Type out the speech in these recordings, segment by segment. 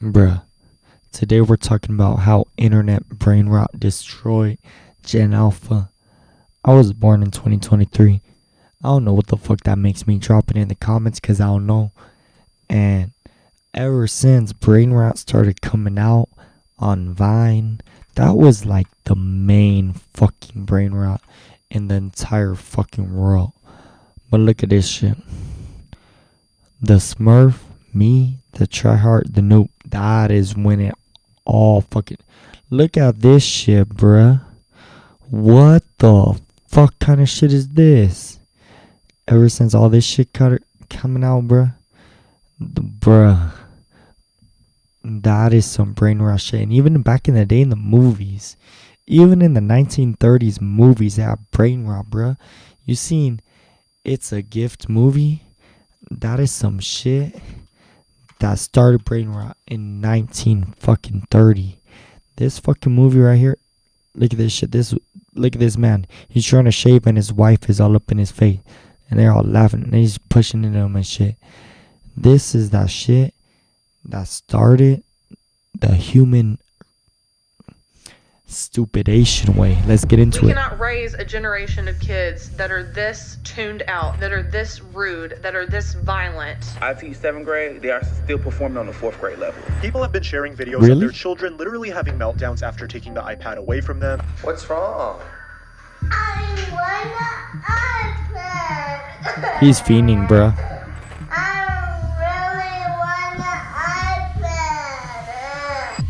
Bruh, today we're talking about how internet brain rot destroyed Gen Alpha. I was born in 2023. I don't know what the fuck that makes me. Drop it in the comments because I don't know. And ever since brain rot started coming out on Vine, that was like the main fucking brain rot in the entire fucking world. But look at this shit. The Smurf, me, the tryhard, the noob. That is when it all fucking... Look at this shit, bruh. What the fuck kind of shit is this? Ever since all this shit coming out, bruh. Bruh. That is some brain rot shit. And even back in the day in the movies, even in the 1930s movies, they had brain rot, bruh. You seen It's a Gift movie? That is some shit that started brain rot in 1930. This fucking movie right here. Look at this shit. Look at this man. He's trying to shave and his wife is all up in his face. And they're all laughing and he's pushing into him and shit. This is that shit that started the human stupidation way. Let's get into We it. cannot raise a generation of kids that are this tuned out, that are this rude, that are this violent. I teach 7th grade. They are still performing on the 4th grade level. People have been sharing videos Really? of their children literally having meltdowns after taking the iPad away from them. What's wrong? I want an iPad. He's fiending, bruh. I really want an iPad.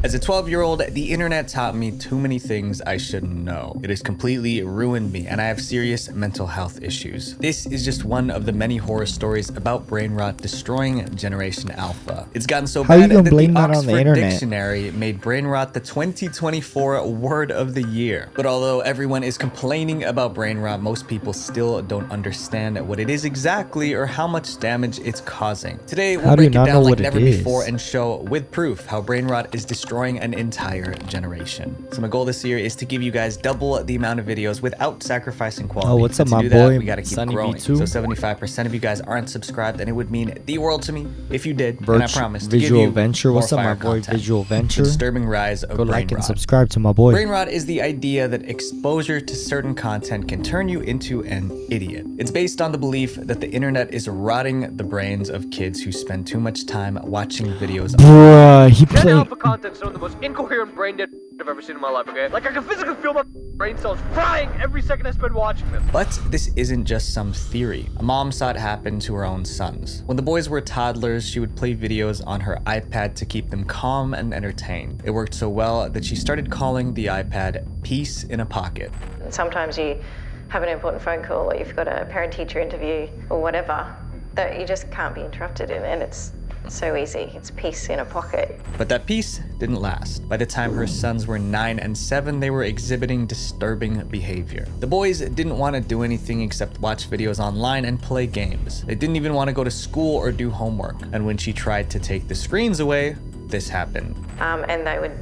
As a 12-year-old, the internet taught me too many things I shouldn't know. It has completely ruined me, and I have serious mental health issues. This is just one of the many horror stories about brain rot destroying Generation Alpha. It's gotten so How you bad gonna that blame the that on the Oxford internet? Dictionary made brain rot the 2024 word of the year. But although everyone is complaining about brain rot, most people still don't understand what it is exactly or how much damage it's causing. Today, How we'll do you break it not know down like what it never is? before and show with proof how brain rot is destroying an entire generation. So my goal this year is to give you guys double the amount of videos without sacrificing quality. Oh, what's up, And to my do that, boy, we gotta keep Sunny growing. V2? So 75% of you guys aren't subscribed, and it would mean the world to me if you did. And I promise to Visual give you Venture. more What's up, my fire boy? content. Visual The Venture. disturbing rise of Go brain like and rot. subscribe to my boy. Brain rot is the idea that exposure to certain content can turn you into an idiot. It's based on the belief that the internet is rotting the brains of kids who spend too much time watching videos. Bruh, he Gen played. Alpha content's some of the most incoherent brain dead I've ever seen in my life, okay? Like, I can physically feel my brain cells frying every second I spend watching them. But this isn't just some theory. A mom saw it happen to her own sons. When the boys were toddlers, she would play videos on her iPad to keep them calm and entertained. It worked so well that she started calling the iPad Peace in a Pocket. Sometimes you have an important phone call or you've got a parent-teacher interview or whatever that you just can't be interrupted in, and it's so easy. It's peace in a pocket. But that peace didn't last. By the time her sons were 9 and 7, they were exhibiting disturbing behavior. The boys didn't want to do anything except watch videos online and play games. They didn't even want to go to school or do homework. And when she tried to take the screens away, this happened. And they would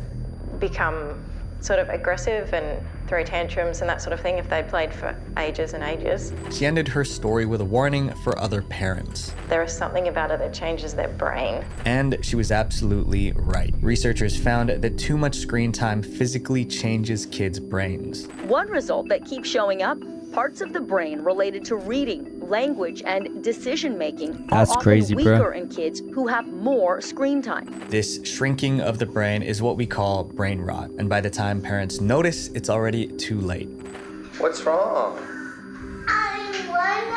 become sort of aggressive and throw tantrums and that sort of thing if they'd played for ages and ages. She ended her story with a warning for other parents. There is something about it that changes their brain. And she was absolutely right. Researchers found that too much screen time physically changes kids' brains. One result that keeps showing up, parts of the brain related to reading, language, and decision-making That's are often crazy, bruh. weaker in kids who have more screen time. This shrinking of the brain is what we call brain rot. And by the time parents notice, it's already too late. What's wrong? I want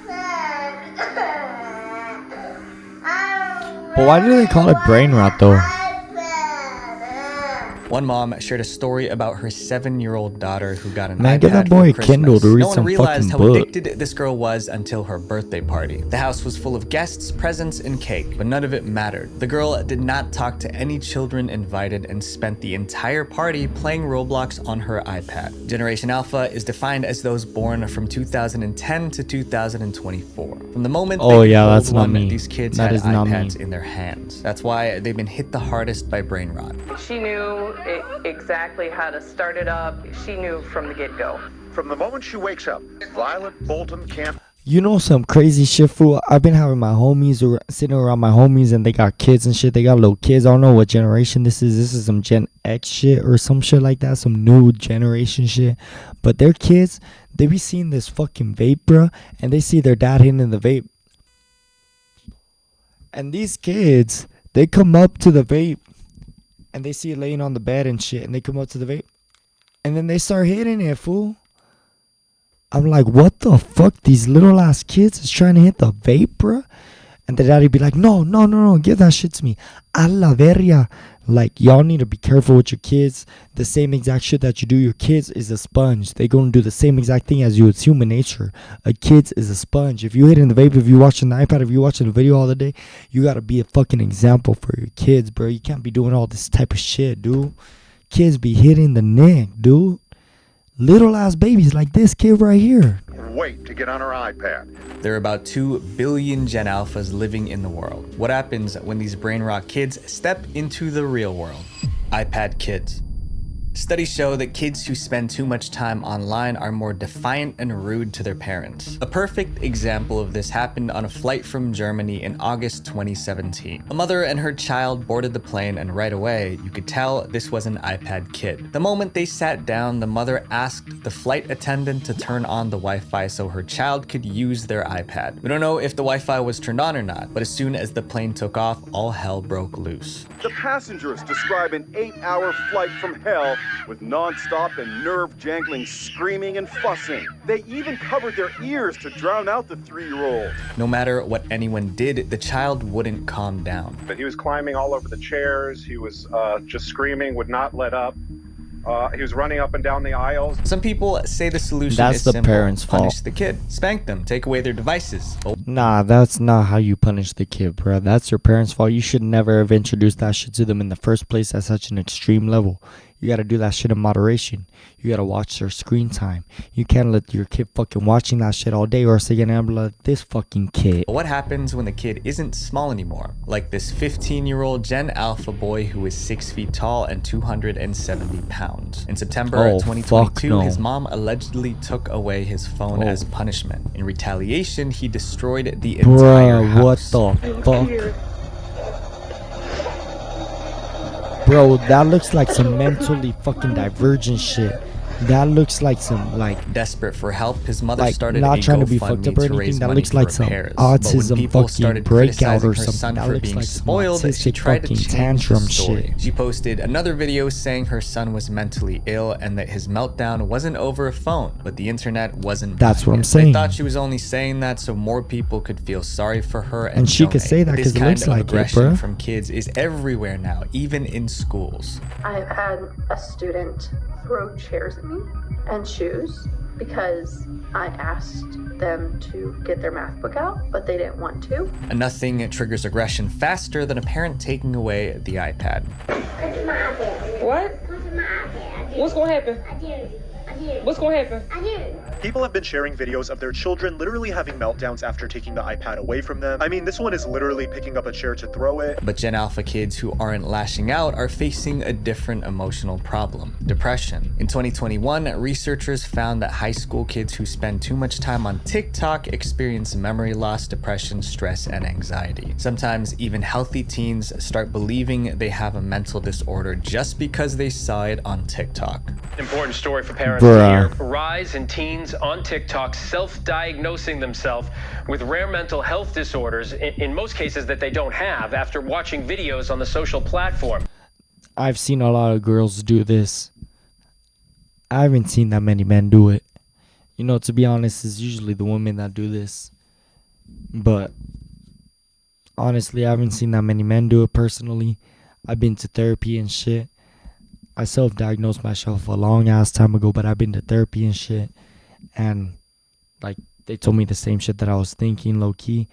an iPad. But why do they call it brain rot though? One mom shared a story about her 7-year-old daughter who got an Man, iPad give that boy a for Kindle Christmas. to read No one some realized how fucking book. addicted this girl was until her birthday party. The house was full of guests, presents, and cake, but none of it mattered. The girl did not talk to any children invited and spent the entire party playing Roblox on her iPad. Generation Alpha is defined as those born from 2010 to 2024. From the moment Oh, they yeah, were that's not one, me. these kids That had is not me. iPads in their hands. That's why they've been hit the hardest by brain rot. She knew exactly how to start it up. She knew from the get-go. From the moment she wakes up, Violet Bolton can't You know some crazy shit, fool? I've been having my homies sitting around my homies, and they got kids and shit. They got little kids. I don't know what generation this is. This is some Gen X shit or some shit like that. Some new generation shit. But their kids, they be seeing this fucking vape, bruh, and they see their dad hitting the vape. And these kids, they come up to the vape, and they see it laying on the bed and shit, and they come up to the vape, and then they start hitting it, fool. I'm like, what the fuck? These little ass kids is trying to hit the vape, bruh? And the daddy be like, no, give that shit to me. A la verga. Like, y'all need to be careful with your kids. The same exact shit that you do your kids is a sponge. They gonna do the same exact thing as you. It's human nature. A kid is a sponge. If you hitting the vape, if you watching the iPad, if you watching the video all the day, you gotta be a fucking example for your kids, bro. You can't be doing all this type of shit, dude. Kids be hitting the neck, dude. Little ass babies like this kid right here. Wait to get on her iPad. There are about 2 billion Gen Alphas living in the world. What happens when these brain rot kids step into the real world? iPad kids. Studies show that kids who spend too much time online are more defiant and rude to their parents. A perfect example of this happened on a flight from Germany in August 2017. A mother and her child boarded the plane, and right away, you could tell this was an iPad kid. The moment they sat down, the mother asked the flight attendant to turn on the Wi-Fi so her child could use their iPad. We don't know if the Wi-Fi was turned on or not, but as soon as the plane took off, all hell broke loose. The passengers describe an 8-hour flight from hell with non-stop and nerve-jangling screaming and fussing. They even covered their ears to drown out the 3-year-old. No matter what anyone did, the child wouldn't calm down. But he was climbing all over the chairs. He was just screaming, would not let up. He was running up and down the aisles. Some people say the solution That's is the simple. parents' fault. Punish the kid. Spank them. Take away their devices. Nah, that's not how you punish the kid, bro. That's your parents' fault. You should never have introduced that shit to them in the first place at such an extreme level. You gotta do that shit in moderation. You gotta watch their screen time. You can't let your kid fucking watching that shit all day, or else they're gonna be like, this fucking kid. But what happens when the kid isn't small anymore? Like this 15-year-old Gen Alpha boy who is 6 feet tall and 270 pounds. In September 2022, his mom allegedly took away his phone as punishment. In retaliation, he destroyed the entire house. What the fuck? Bro, that looks like some mentally fucking divergent shit. That looks like some, like, desperate for help, his mother like, started not a trying to be fucked up or anything. That looks like some autism fucking breakout or something. That looks like some autistic fucking tantrum shit. She posted another video saying her son was mentally ill and that his meltdown wasn't over a phone, but the internet wasn't. That's what I'm I saying. thought she was only saying that so more people could feel sorry for her and she could say that because it looks like it, bro. From kids is everywhere now, even in schools. I've had a student throw chairs at me and shoes because I asked them to get their math book out, but they didn't want to. And nothing triggers aggression faster than a parent taking away the iPad. What? What's gonna happen? What's gonna happen? People have been sharing videos of their children literally having meltdowns after taking the iPad away from them. I mean, this one is literally picking up a chair to throw it. But Gen Alpha kids who aren't lashing out are facing a different emotional problem: depression. In 2021, researchers found that high school kids who spend too much time on TikTok experience memory loss, depression, stress, and anxiety. Sometimes even healthy teens start believing they have a mental disorder just because they saw it on TikTok. Important story for parents to hear. Rise in teens on TikTok self-diagnosing themselves with rare mental health disorders, in most cases that they don't have, after watching videos on the social platform. I've seen a lot of girls do this. I haven't seen that many men do it. You know, to be honest, it's usually the women that do this. But honestly, I haven't seen that many men do it personally. I've been to therapy and shit. I self-diagnosed myself a long ass time ago, but I've been to therapy and shit. And, like, they told me the same shit that I was thinking, low-key.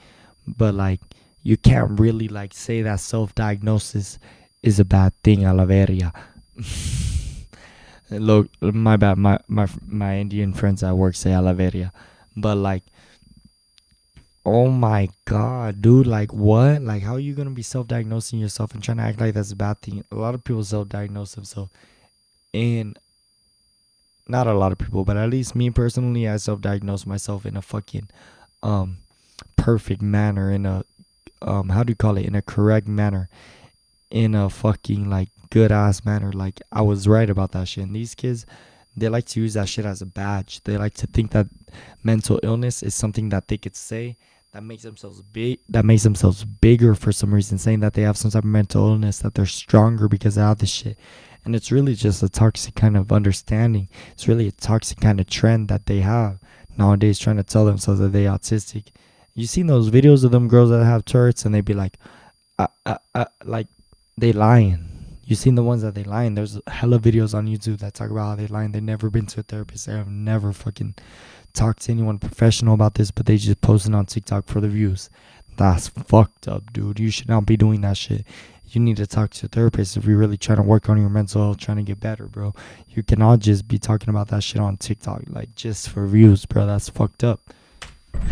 But, like, you can't really, like, say that self-diagnosis is a bad thing, a la verga. Look, my bad. My Indian friends at work say a la verga. But, like, oh my god, dude, like, what? Like, how are you gonna be self-diagnosing yourself and trying to act like that's a bad thing? A lot of people self-diagnose themselves, and not a lot of people, but at least me personally, I self-diagnose myself in a fucking perfect manner, in a how do you call it, in a correct manner, in a fucking like good ass manner. Like, I was right about that shit. And these kids, they like to use that shit as a badge. They like to think that mental illness is something that they could say that makes themselves bigger for some reason, saying that they have some type of mental illness, that they're stronger because they have this shit. And it's really just a toxic kind of understanding. It's really a toxic kind of trend that they have nowadays, trying to tell themselves that they're autistic. You seen those videos of them girls that have Tourette's, and they be like like they lying. You seen the ones that they lying. There's hella videos on YouTube that talk about how they lying. They've never been to a therapist. They have never fucking talked to anyone professional about this, but they just posting on TikTok for the views. That's fucked up, dude. You should not be doing that shit. You need to talk to a therapist if you're really trying to work on your mental health, trying to get better, bro. You cannot just be talking about that shit on TikTok, like, just for views, bro. That's fucked up.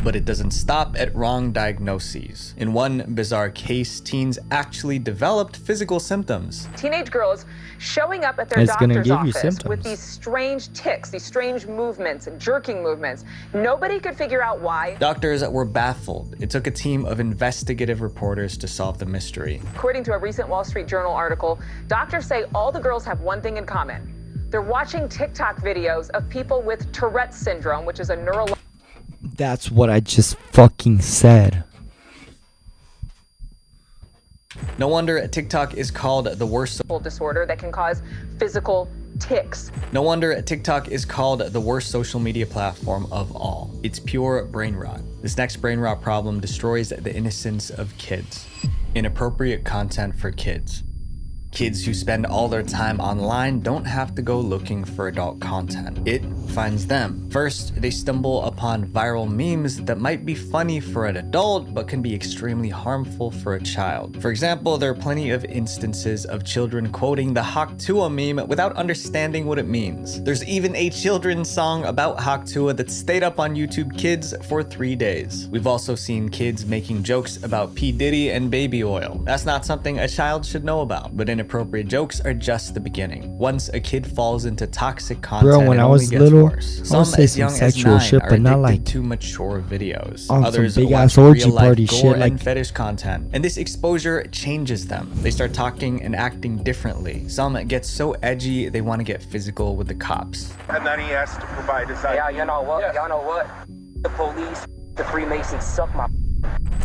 But it doesn't stop at wrong diagnoses. In one bizarre case, teens actually developed physical symptoms. Teenage girls showing up at their doctor's office with these strange tics, these strange movements, jerking movements. Nobody could figure out why. Doctors were baffled. It took a team of investigative reporters to solve the mystery. According to a recent Wall Street Journal article, doctors say all the girls have one thing in common. They're watching TikTok videos of people with Tourette's syndrome, which is a neurological... That's what I just fucking said. No wonder TikTok is called the worst disorder that can cause physical tics. No wonder TikTok is called the worst social media platform of all. It's pure brain rot. This next brain rot problem destroys the innocence of kids. Inappropriate content for kids. Kids who spend all their time online don't have to go looking for adult content. It finds them. First, they stumble upon viral memes that might be funny for an adult, but can be extremely harmful for a child. For example, there are plenty of instances of children quoting the Haktua meme without understanding what it means. There's even a children's song about Haktua that stayed up on YouTube Kids for 3 days. We've also seen kids making jokes about P. Diddy and baby oil. That's not something a child should know about, but inappropriate jokes are just the beginning. Once a kid falls into toxic content, bro, when I was little, I would say some sexual shit, but not like too mature videos. On Others some big watch ass orgy real-life party gore shit, and like fetish content, and this exposure changes them. They start talking and acting differently. Some get so edgy they want to get physical with the cops. And then he has to provide his Yeah, you know what? Y'all know what? The police, the Freemasons suck my...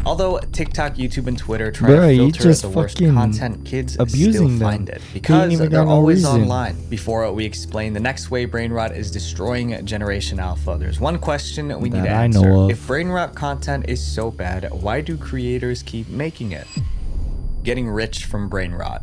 Although TikTok, YouTube, and Twitter try Bro, to you filter just the worst fucking content, kids abusing still find them. it He ain't because even they're got no always reason. online. Before we explain the next way brain rot is destroying Generation Alpha, there's one question we need to That I know answer. of. If brain rot content is so bad, why do creators keep making it? Getting rich from brain rot.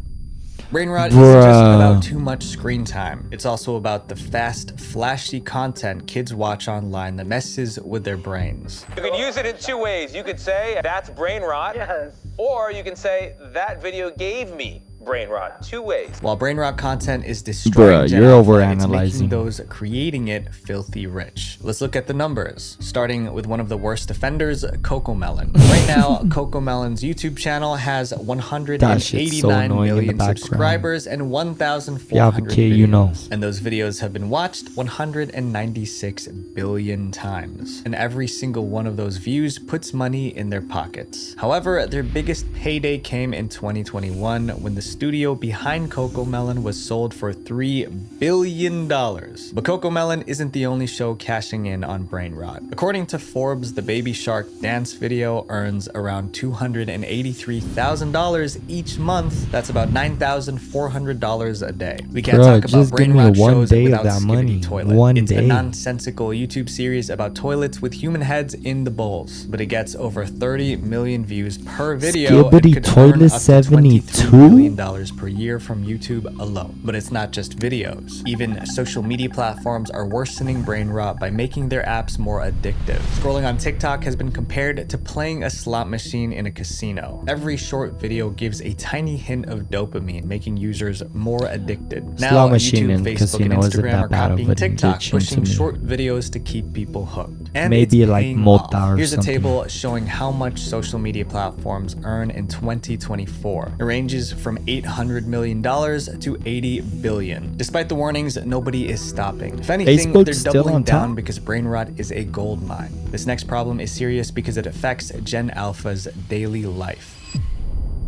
Brain rot isn't just about too much screen time. It's also about the fast, flashy content kids watch online that messes with their brains. You can use it in two ways. You could say, that's brain rot. Yes. Or you can say, that video gave me brain rot. Two ways. While brain rot content is destroying Bruh, Gen you're Alpha, overanalyzing. it's making those creating it filthy rich. Let's look at the numbers, starting with one of the worst offenders, Cocomelon. Right now, Cocomelon's YouTube channel has 189 million subscribers and 1,400 videos. You know. And those videos have been watched 196 billion times. And every single one of those views puts money in their pockets. However, their biggest payday came in 2021 when the studio behind Cocomelon was sold for $3 billion. But Cocomelon isn't the only show cashing in on brain rot. According to Forbes, the Baby Shark dance video earns around $283,000 each month. That's about $9,400 a day. We can't talk about brain rot shows without Skibidi Toilet. It's a nonsensical YouTube series about toilets with human heads in the bowls, but it gets over 30 million views per video and could earn up to $23 million per year from YouTube alone. But it's not just videos. Even social media platforms are worsening brain rot by making their apps more addictive. Scrolling on TikTok has been compared to playing a slot machine in a casino. Every short video gives a tiny hint of dopamine, making users more addicted. Now, machine YouTube, and Facebook, casino and isn't Instagram that are bad of copying an TikTok, addiction to pushing me. short videos to keep people hooked. And maybe it's like paying multa off. or Here's something. a table showing how much social media platforms earn in 2024. It ranges from $800 million to $80 billion. Despite the warnings, nobody is stopping. If anything, Facebook's they're still doubling on down top? because Brainrot is a gold mine. This next problem is serious because it affects Gen Alpha's daily life.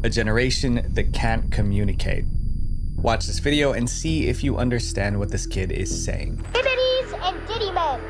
A generation that can't communicate. Watch this video and see if you understand what this kid is saying. Diddities and diddy men.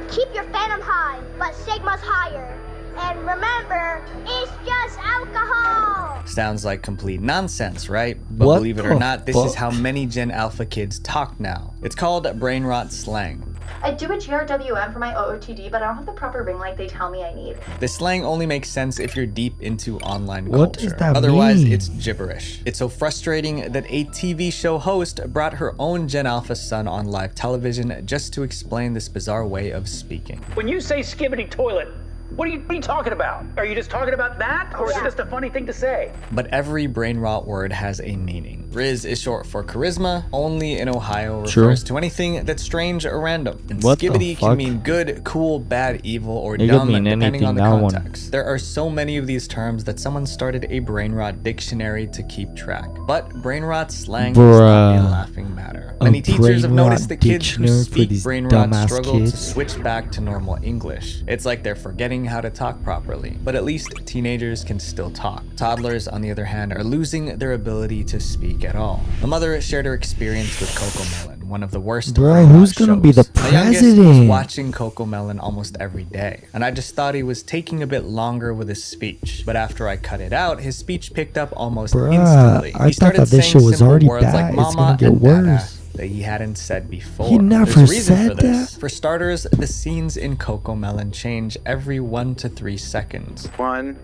Keep your phantom high, but Sigma's higher. And remember, it's just alcohol. Sounds like complete nonsense, right? But What believe it or the not, this is fuck? how many Gen Alpha kids talk now. It's called Brainrot slang. I do a GRWM for my OOTD, but I don't have the proper ring light they tell me I need. This slang only makes sense if you're deep into online What culture. does that Otherwise, mean? it's gibberish. It's so frustrating that a TV show host brought her own Gen Alpha son on live television just to explain this bizarre way of speaking. When you say skibbity toilet, what are you talking about? Are you just talking about that? Or is it just a funny thing to say? But every Brainrot word has a meaning. Riz is short for charisma, only in Ohio refers to anything that's strange or random. And What the skibbity fuck? can mean good, cool, bad, evil, or It could dumb, mean depending on the anything, that one. context. There are so many of these terms that someone started a Brainrot dictionary to keep track. But Brainrot slang is not a Bruh. laughing matter. A Many teachers have Brainrot noticed that kids who dictionary for speak these Brainrot dumbass struggle to kids? switch back to normal English. It's like they're forgetting how to talk properly. But at least teenagers can still talk. Toddlers, on the other hand, are losing their ability to speak at all. A mother shared her experience with Cocomelon, one of the worst Bro, Brainrot who's gonna be the shows. My youngest was president? watching Cocomelon almost every day, and I just thought he was taking a bit longer with his speech. But after I cut it out, his speech picked up almost Bruh, instantly. I He thought started that this saying shit was simple already words like bad. It's mama gonna get and dada worse. that he hadn't said before. He never There's a reason said for this. that. For starters, the scenes in Cocomelon change every 1 to 3 seconds. 1,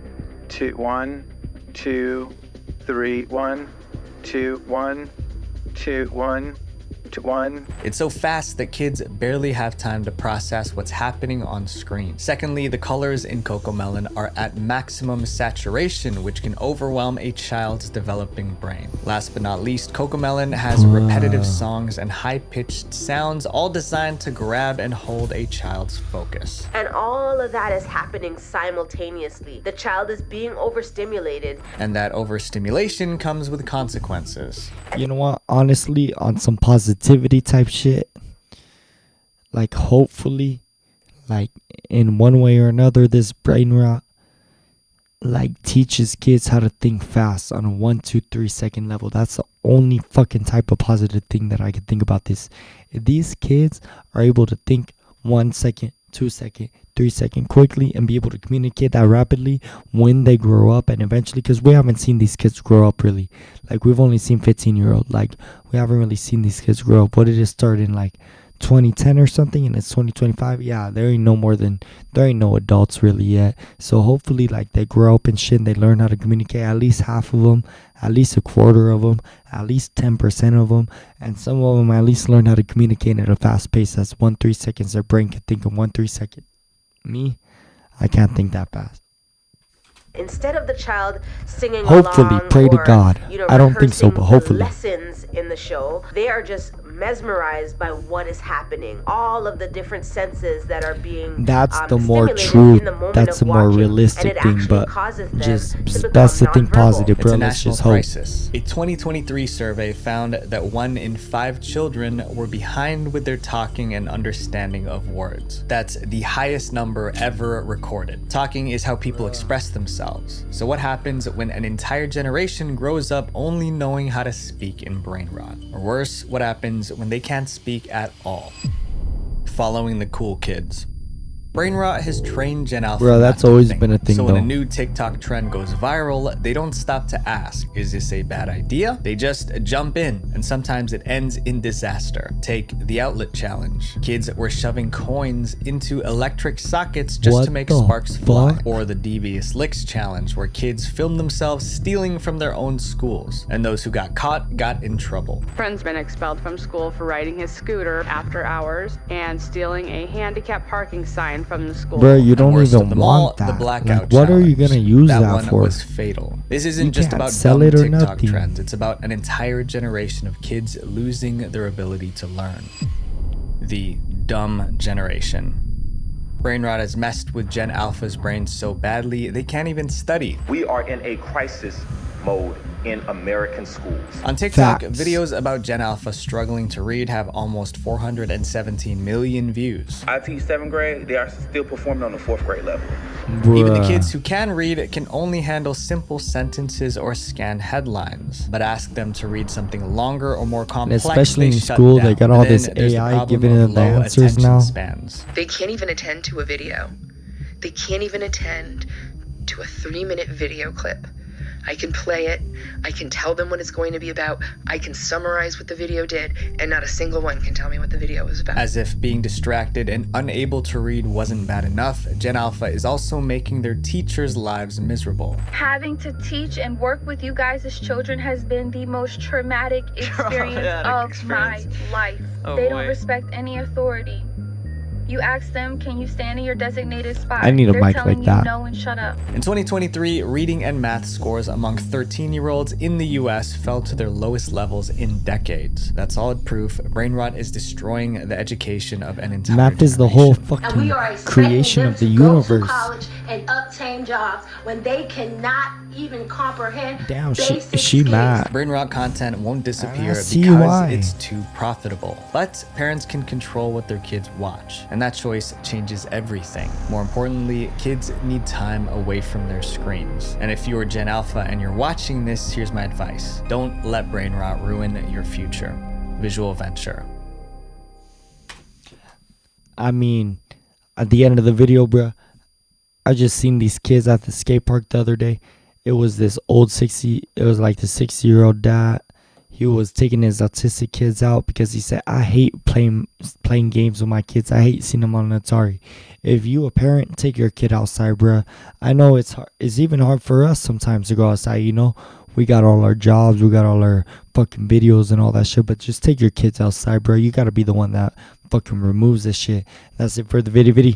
2, 1, 2, 3, 1, 2, 1, 2, 1, 2, 1. It's so fast that kids barely have time to process what's happening on screen. Secondly, the colors in Cocomelon are at maximum saturation, which can overwhelm a child's developing brain. Last but not least, Cocomelon has repetitive songs and high-pitched sounds, all designed to grab and hold a child's focus. And all of that is happening simultaneously. The child is being overstimulated. And that overstimulation comes with consequences. You know what? Honestly, on some positivity type shit, like hopefully, like in one way or another, this Brainrot like teaches kids how to think fast on a 1, 2, 3 second level. That's the only fucking type of positive thing that I could think about this. If these kids are able to think 1 second, 2 second, 3 second quickly and be able to communicate that rapidly when they grow up, and eventually, because we haven't seen these kids grow up really, like we've only seen 15-year-old, like we haven't really seen these kids grow up. What did it start in, like 2010 or something, and it's 2025? Yeah, there ain't no adults really yet. So hopefully, like, they grow up and shit and they learn how to communicate, at least half of them, at least a quarter of them, at least 10% of them, and some of them at least learn how to communicate at a fast pace. That's 1-3 seconds. Their brain can think in 1-3 seconds. Me, I can't think that fast. Instead of the child singing Hopefully, along pray to or, God. I don't think so, rehearsing but hopefully. the lessons in the show, they are just mesmerized by what is happening. All of the different senses that are being That's the more stimulated true, in the moment that's of the more watching, realistic and it thing, actually but causes them just to become that's the thing nonverbal. positive, It's bro. a Let's national just hope. crisis. A 2023 survey found that 1 in 5 children were behind with their talking and understanding of words. That's the highest number ever recorded. Talking is how people express themselves. So what happens when an entire generation grows up only knowing how to speak in Brainrot? Or worse, what happens when they can't speak at all? Following the cool kids. Brainrot has trained Gen Alpha. Bro, that's not to always think. been a thing, So when though. a new TikTok trend goes viral, they don't stop to ask, is this a bad idea? They just jump in, and sometimes it ends in disaster. Take the outlet challenge. Kids were shoving coins into electric sockets just What to make the sparks fly. fuck? Or the devious licks challenge, where kids filmed themselves stealing from their own schools, and those who got caught got in trouble. Friend's been expelled from school for riding his scooter after hours and stealing a handicap parking sign from the school. Bro, you don't Worst even of them all, want that. the blackout Like, what are you challenge. gonna use that that one for? was fatal. This isn't You just can't about sell dumb it or TikTok nothing. trends. It's about an entire generation of kids losing their ability to learn. The dumb generation. Brainrot has messed with Gen Alpha's brains so badly, they can't even study. We are in a crisis mode in American schools. On TikTok, Facts. videos about Gen Alpha struggling to read have almost 417 million views. I teach 7th grade, they are still performing on the 4th grade level. Even the Bruh. kids who can read can only handle simple sentences or scan headlines, but ask them to read something longer or more complex, Especially in they shut school, they down. got all Then this there's the AI problem giving of them the low answers attention now. spans. They can't even attend to a video. They can't even attend to a 3-minute video clip. I can play it, I can tell them what it's going to be about, I can summarize what the video did, and not a single one can tell me what the video was about. As if being distracted and unable to read wasn't bad enough, Gen Alpha is also making their teachers' lives miserable. Having to teach and work with you guys as children has been the most traumatic experience of my life. They don't respect any authority. You ask them, can you stand in your designated spot? I need a They're mic telling like you that. no and shut up. In 2023, reading and math scores among 13-year-olds in the US fell to their lowest levels in decades. That's solid proof Brainrot is destroying the education of an entire Math is the whole generation. And we fucking are expecting creation them of the to go to universe. college and obtain jobs when they cannot even comprehend Damn, basic she skills. mad. Brainrot content won't disappear see because why. it's too profitable. But parents can control what their kids watch, and that choice changes everything. More importantly, kids need time away from their screens. And if you're Gen Alpha and you're watching this, here's my advice. Don't let Brainrot ruin your future. Visual Venture. I mean, at the end of the video, bruh, I just seen these kids at the skate park the other day. It was this old 60, it was like the 60-year-old dad. He was taking his autistic kids out because he said, I hate playing games with my kids. I hate seeing them on Atari. If you a parent, take your kid outside, bruh. I know it's hard. It's even hard for us sometimes to go outside, you know. We got all our jobs, we got all our fucking videos and all that shit, but just take your kids outside, bro. You gotta be the one that fucking removes this shit. That's it for the video.